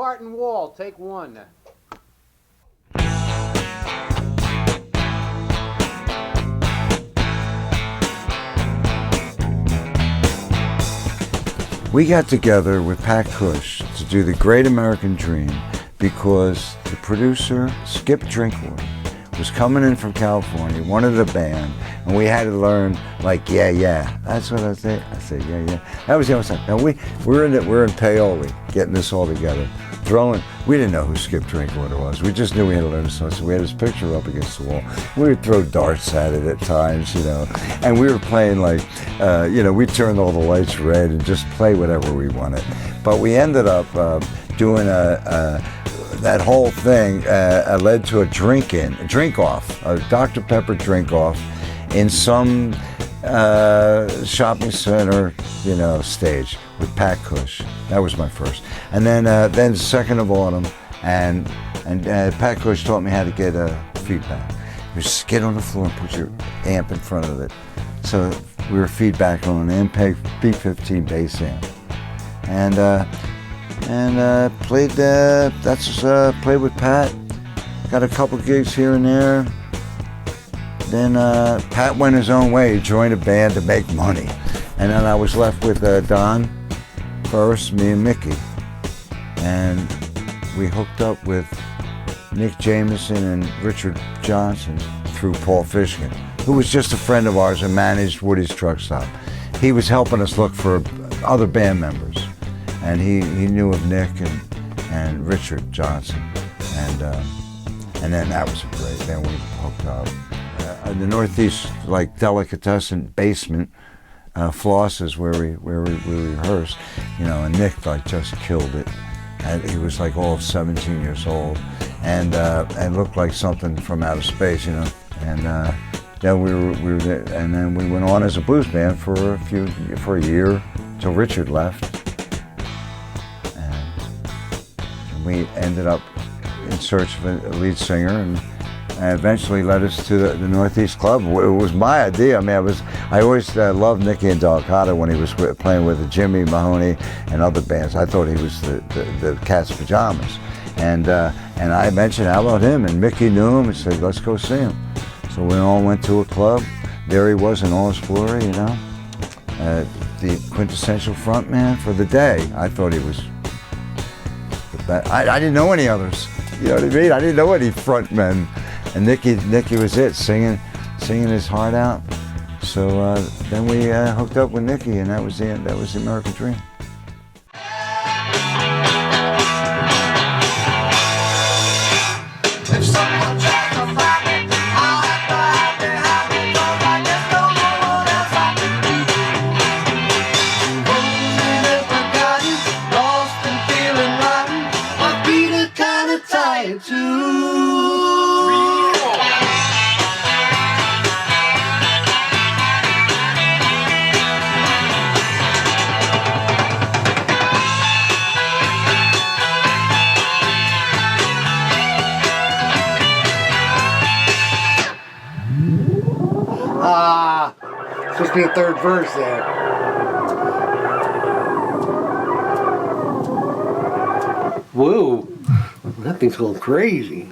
Carton Wall, take one. We got together with Pat Cush to do The Great American Dream because the producer, Skip Drinkwater, was coming in from California, wanted a band, and we had to learn, like, yeah. That's what I say. I say, yeah. That was the only time. Now, we're in Paoli, getting this all together. We didn't know who Skip Drinkwater was. We just knew we had to learn a song, so we had his picture up against the wall. We would throw darts at it at times, and we were playing like, we turned all the lights red and just play whatever we wanted. But we ended up doing that whole thing led to a drink-off, a Dr. Pepper drink-off in some shopping center, stage with Pat Cush. That was my first. And then 2nd of Autumn, and Pat Cush taught me how to get feedback. You just get on the floor and put your amp in front of it. So we were feedback on an Ampeg B15 bass amp. And played with Pat. Got a couple gigs here and there. Then Pat went his own way. He joined a band to make money. And then I was left with Don first, me and Mickey. And we hooked up with Nick Jameson and Richard Johnson through Paul Fishkin, who was just a friend of ours and managed Woody's Truck Stop. He was helping us look for other band members. And he knew of Nick and Richard Johnson. And then that was great. Then we hooked up. The Northeast, like, delicatessen basement, Floss is where we rehearsed, and Nick just killed it. And he was like all of 17 years old, and looked like something from outer space, And then we were there, and then we went on as a blues band for a year till Richard left, and we ended up in search of a lead singer, and eventually led us to the Northeast Club. It was my idea. I always loved Nicky Indelicato when he was playing with Jimmy Mahoney and other bands. I thought he was the cat's pajamas. And I mentioned, how about him? And Mickey knew him and said, let's go see him. So we all went to a club. There he was in all his glory, the quintessential front man for the day. I thought he was the best. I didn't know any others. You know what I mean? I didn't know any front men. And Nicky was it, singing his heart out. So then we hooked up with Nicky, and that was the American Dream. Supposed to be a third verse there. Whoa, that thing's going crazy.